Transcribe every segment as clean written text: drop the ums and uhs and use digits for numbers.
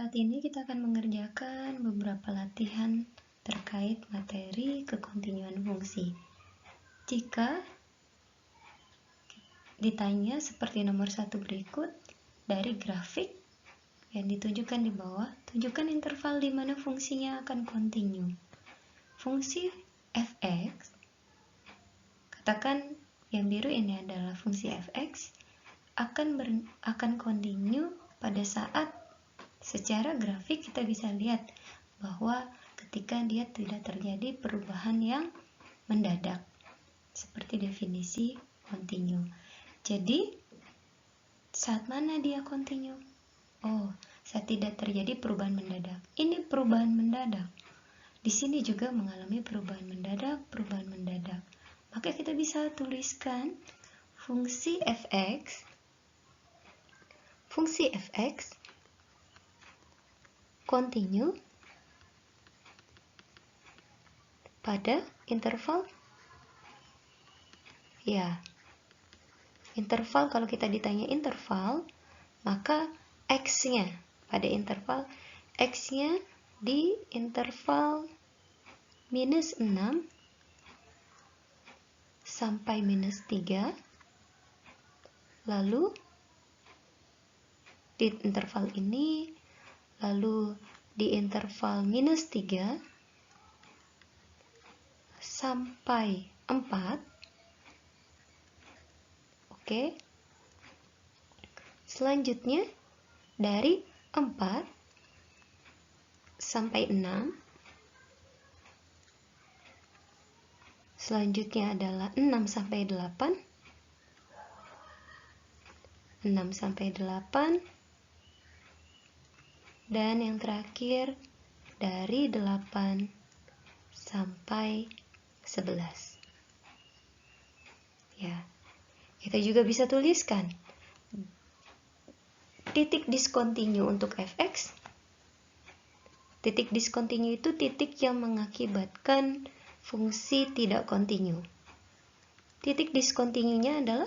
Saat ini kita akan mengerjakan beberapa latihan terkait materi kekontinuan fungsi. Jika ditanya seperti nomor 1 berikut, dari grafik yang ditunjukkan di bawah, tunjukkan interval di mana fungsinya akan kontinu. Fungsi f(x), katakan yang biru ini adalah fungsi f(x), akan kontinu pada saat secara grafik kita bisa lihat bahwa ketika dia tidak terjadi perubahan yang mendadak, seperti definisi kontinu. Jadi, saat mana dia kontinu? Oh, saat tidak terjadi perubahan mendadak. Ini perubahan mendadak. Di sini juga mengalami perubahan mendadak. Maka kita bisa tuliskan fungsi f(x) kontinu pada interval, interval. Kalau kita ditanya interval, maka x-nya pada interval, x-nya di interval -6 sampai -3, lalu di interval ini, lalu di interval -3 sampai 4. Oke. Selanjutnya dari 4 sampai 6. Selanjutnya adalah 6 sampai 8. 6 sampai 8. Dan yang terakhir dari 8 sampai 11. Ya. Kita juga bisa tuliskan titik diskontinu untuk f(x). Titik diskontinu itu titik yang mengakibatkan fungsi tidak kontinu. Titik diskontinunya adalah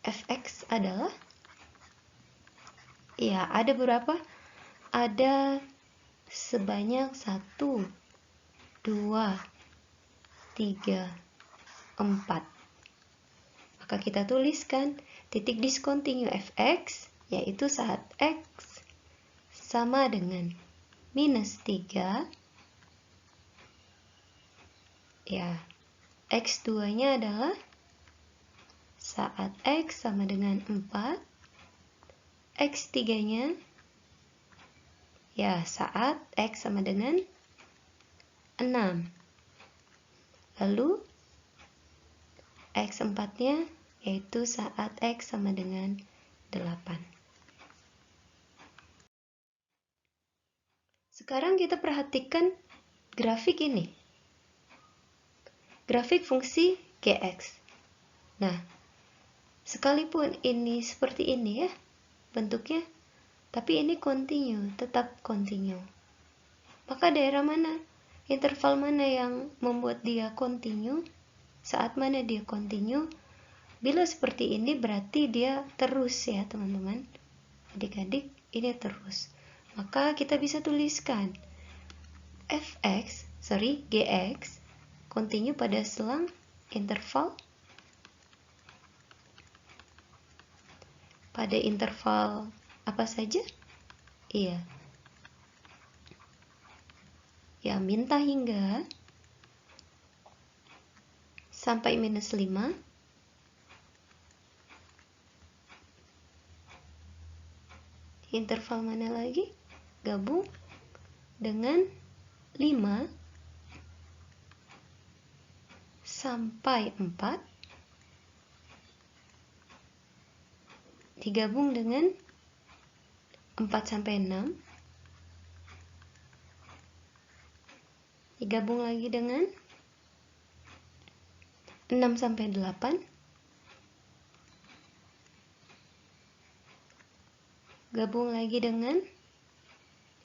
f(x) adalah, ada berapa? Ada sebanyak 1, 2, 3, 4. Maka kita tuliskan titik diskontinu f(x), yaitu saat x sama dengan -3, x2-nya adalah saat x sama dengan 4, x3-nya saat x sama dengan 6. Lalu x4-nya yaitu saat x sama dengan 8. Sekarang kita perhatikan grafik ini. Grafik fungsi gx. Nah, sekalipun ini seperti ini bentuknya, tapi ini kontinu, tetap kontinu. Maka daerah mana? Interval mana yang membuat dia kontinu? Saat mana dia kontinu? Bila seperti ini berarti dia terus ya teman-teman. Adik-adik, ini terus. Maka kita bisa tuliskan gx kontinu pada selang interval. Pada interval apa saja? Minta hingga sampai -5. Interval mana lagi? Gabung dengan 5 sampai 4. Digabung dengan 4 sampai 6. Digabung lagi dengan 6 sampai 8. Gabung lagi dengan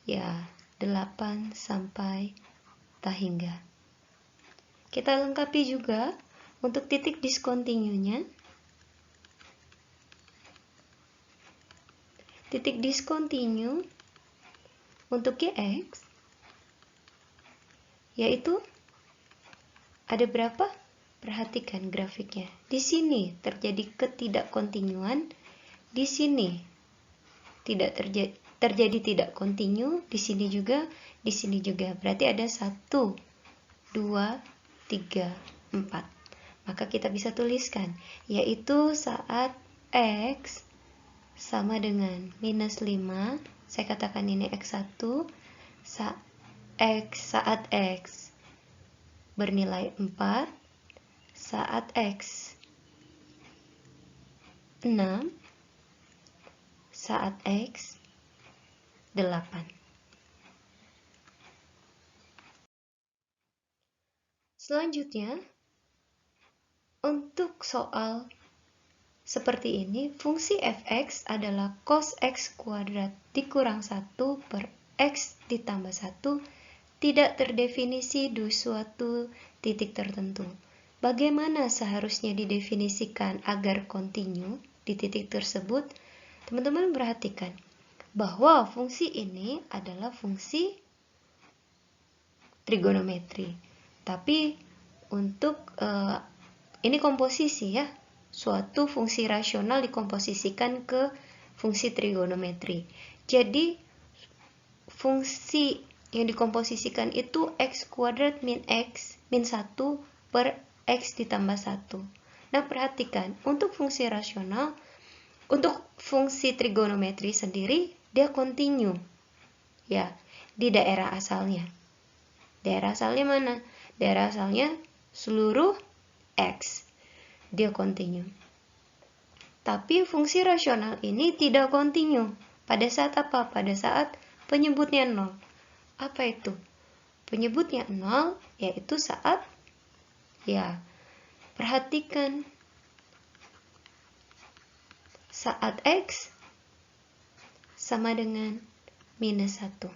8 sampai tahingga. Kita lengkapi juga untuk titik diskontinunya. titik diskontinu untuk Gx, yaitu ada berapa? Perhatikan grafiknya. Di sini terjadi ketidakkontinuan, di sini tidak terjadi tidak kontinu, di sini juga, di sini juga. Berarti ada 1, 2, 3, 4. Maka kita bisa tuliskan, yaitu saat X sama dengan minus 5, saya katakan ini X1, saat X bernilai 4, saat X 6, saat X 8. Selanjutnya, untuk soal seperti ini, fungsi fx adalah cos x kuadrat dikurang 1 per x ditambah 1 tidak terdefinisi di suatu titik tertentu. Bagaimana seharusnya didefinisikan agar kontinu di titik tersebut? Teman-teman perhatikan bahwa fungsi ini adalah fungsi trigonometri. Tapi untuk ini komposisi ya, suatu fungsi rasional dikomposisikan ke fungsi trigonometri. Jadi fungsi yang dikomposisikan itu x kuadrat min x min 1 per x ditambah 1. Nah, perhatikan, untuk fungsi rasional, untuk fungsi trigonometri sendiri, dia kontinu. Ya, di daerah asalnya. Daerah asalnya mana? Daerah asalnya seluruh x. Dia kontinu. Tapi fungsi rasional ini tidak kontinu. Pada saat apa? Pada saat penyebutnya 0. Apa itu? Penyebutnya 0 yaitu saat, ya, perhatikan, saat X sama dengan minus 1.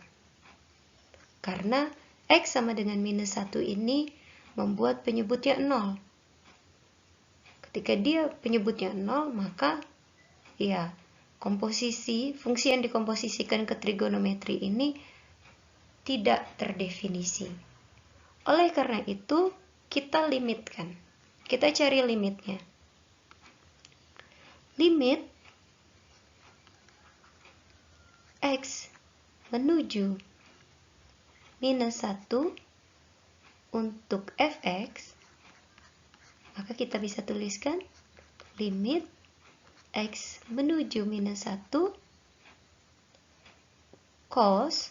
Karena X sama dengan minus 1 ini membuat penyebutnya 0. Ketika dia penyebutnya 0, maka ya, komposisi, fungsi yang dikomposisikan ke trigonometri ini tidak terdefinisi. Oleh karena itu, kita limitkan. Kita cari limitnya. Limit X menuju minus 1 untuk fx, maka kita bisa tuliskan limit X menuju minus 1 cos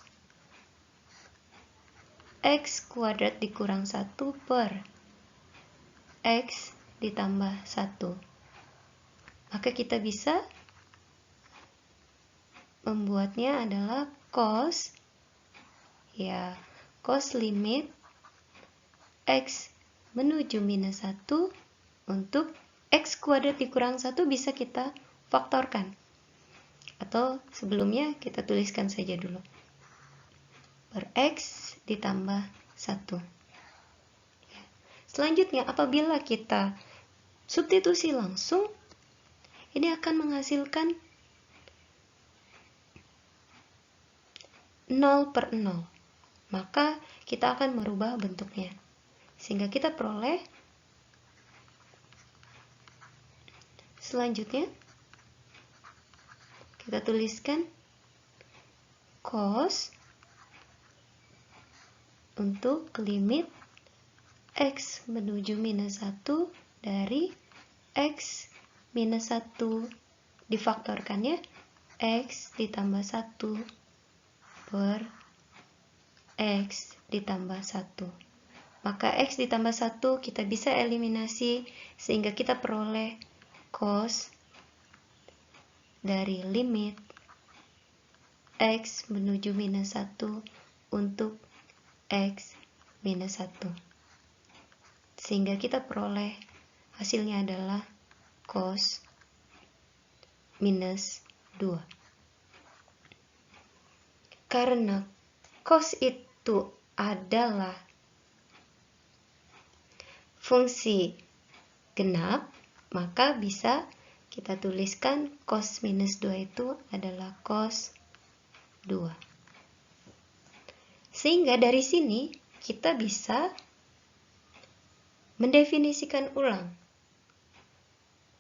X kuadrat dikurang 1 per X ditambah 1. Maka kita bisa membuatnya adalah cos, ya, cos limit X menuju minus 1 untuk X kuadrat dikurang 1 bisa kita faktorkan. Atau sebelumnya kita tuliskan saja dulu. Per X ditambah 1. Selanjutnya, apabila kita substitusi langsung, ini akan menghasilkan 0 per 0. Maka kita akan merubah bentuknya. Sehingga kita peroleh selanjutnya, kita tuliskan cos untuk limit X menuju minus 1 dari X minus 1 difaktorkannya X ditambah 1 per X ditambah 1. Maka X ditambah 1 kita bisa eliminasi sehingga kita peroleh cos dari limit X menuju minus 1 untuk X minus 1. Sehingga kita peroleh hasilnya adalah cos minus 2. Karena cos itu adalah fungsi genap, maka bisa kita tuliskan cos minus 2 itu adalah cos 2. Sehingga dari sini kita bisa mendefinisikan ulang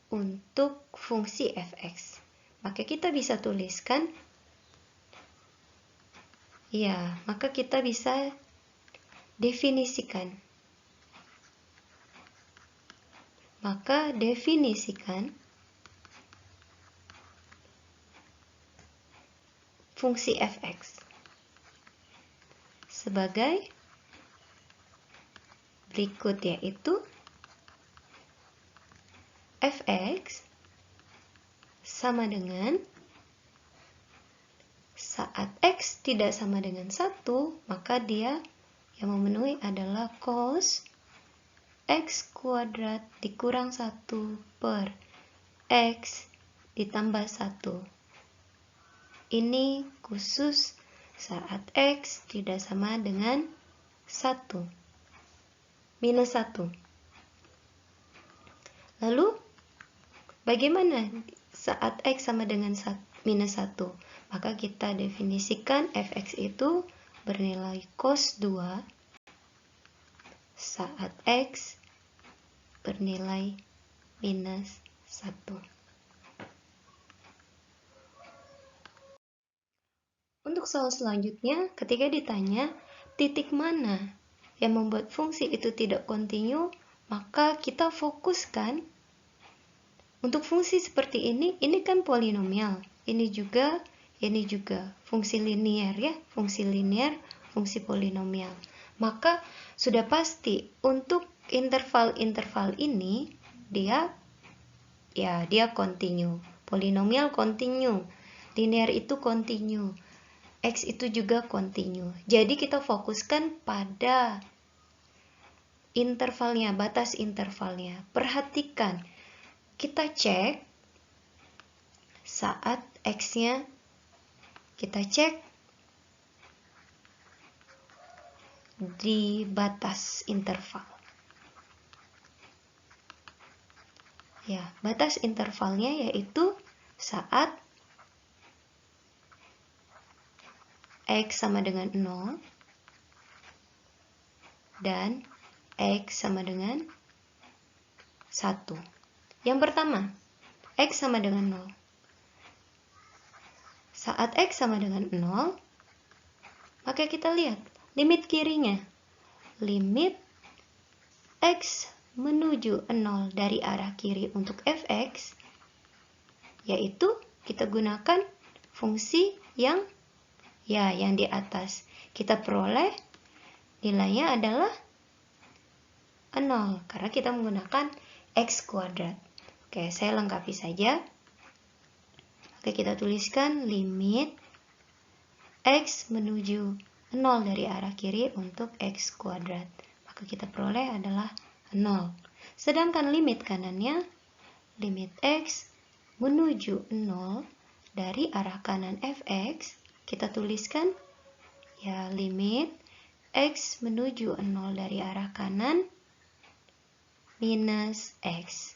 untuk fungsi fx. Maka kita bisa tuliskan, maka kita bisa definisikan. Maka definisikan fungsi fx sebagai berikut, yaitu fx sama dengan saat x tidak sama dengan 1, maka dia yang memenuhi adalah cos x kuadrat dikurang 1 per x ditambah 1. Ini khusus saat x tidak sama dengan 1, minus 1. Lalu, bagaimana saat x sama dengan minus 1? Maka kita definisikan fx itu bernilai cos 2 saat x bernilai minus 1. Untuk soal selanjutnya, ketika ditanya titik mana yang membuat fungsi itu tidak kontinu, maka kita fokuskan untuk fungsi seperti ini kan polinomial, ini juga fungsi linier ya, fungsi linier, fungsi polinomial. Maka sudah pasti untuk interval-interval ini dia kontinu, polinomial kontinu, linier itu kontinu, x itu juga kontinu. Jadi kita fokuskan pada intervalnya, batas intervalnya. Perhatikan, kita cek saat x-nya, kita cek di batas interval. Ya, batas intervalnya yaitu saat x sama dengan 0 dan x sama dengan 1. Yang pertama, x sama dengan 0. Saat x sama dengan 0, maka kita lihat limit kirinya. Limit x menuju 0 dari arah kiri untuk fx, yaitu kita gunakan fungsi yang di atas. Kita peroleh nilainya adalah 0 karena kita menggunakan x kuadrat. Oke, saya lengkapi saja. Oke, kita tuliskan limit x menuju 0 dari arah kiri untuk x kuadrat. Maka kita peroleh adalah 0. Sedangkan limit kanannya, limit x menuju 0 dari arah kanan fx, kita tuliskan limit x menuju 0 dari arah kanan minus x.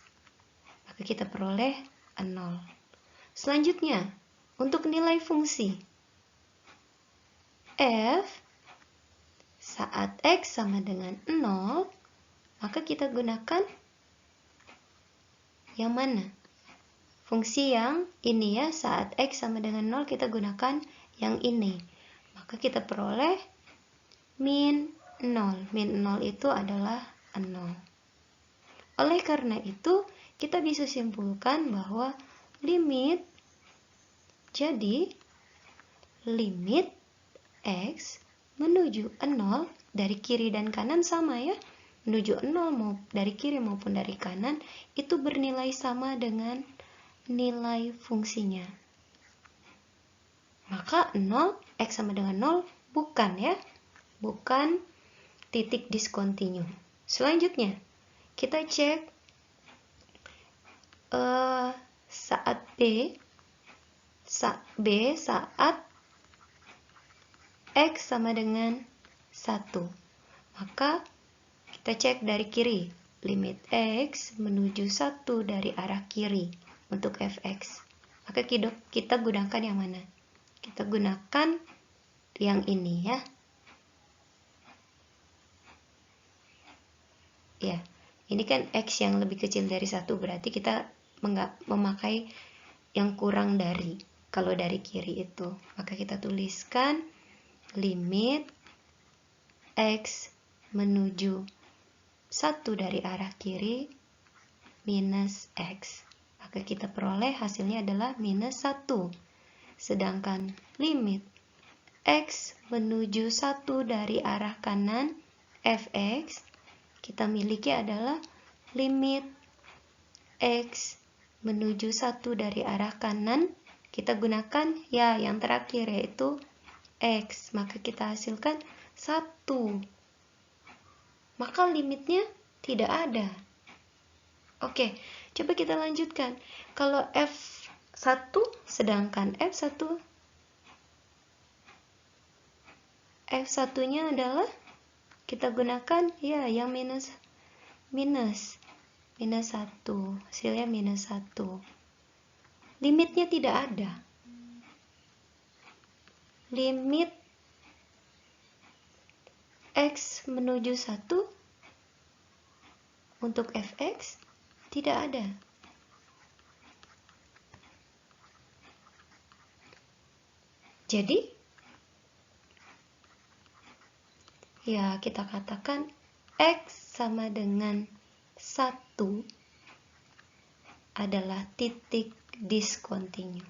Maka kita peroleh 0. Selanjutnya, untuk nilai fungsi f saat x sama dengan 0, maka kita gunakan yang mana? Fungsi yang ini ya, saat x sama dengan 0 kita gunakan yang ini. Maka kita peroleh min 0. Min 0 itu adalah 0. Oleh karena itu, kita bisa simpulkan bahwa limit x menuju 0 dari kiri dan kanan sama ya. Menuju 0 dari kiri maupun dari kanan itu bernilai sama dengan nilai fungsinya. Maka 0, x sama dengan 0 bukan titik diskontinu. Selanjutnya, kita cek saat saat x sama dengan 1. Maka kita cek dari kiri, limit x menuju 1 dari arah kiri. untuk fx. Maka kita gunakan yang mana? Kita gunakan yang ini ya. Ya, ini kan x yang lebih kecil dari 1, berarti kita memakai yang kurang dari. Kalau dari kiri itu, maka kita tuliskan limit x menuju 1 dari arah kiri minus x. Maka kita peroleh hasilnya adalah minus 1. Sedangkan limit x menuju 1 dari arah kanan fx kita miliki adalah limit x menuju 1 dari arah kanan, kita gunakan ya yang terakhir yaitu x, maka kita hasilkan 1. Maka limitnya tidak ada. Oke, coba kita lanjutkan. Kalau f1 sedangkan f1-nya adalah kita gunakan ya yang minus 1, hasilnya minus 1. Limitnya tidak ada. Limit x menuju 1 untuk fx tidak ada. Jadi ya kita katakan x sama dengan 1 adalah titik diskontinu.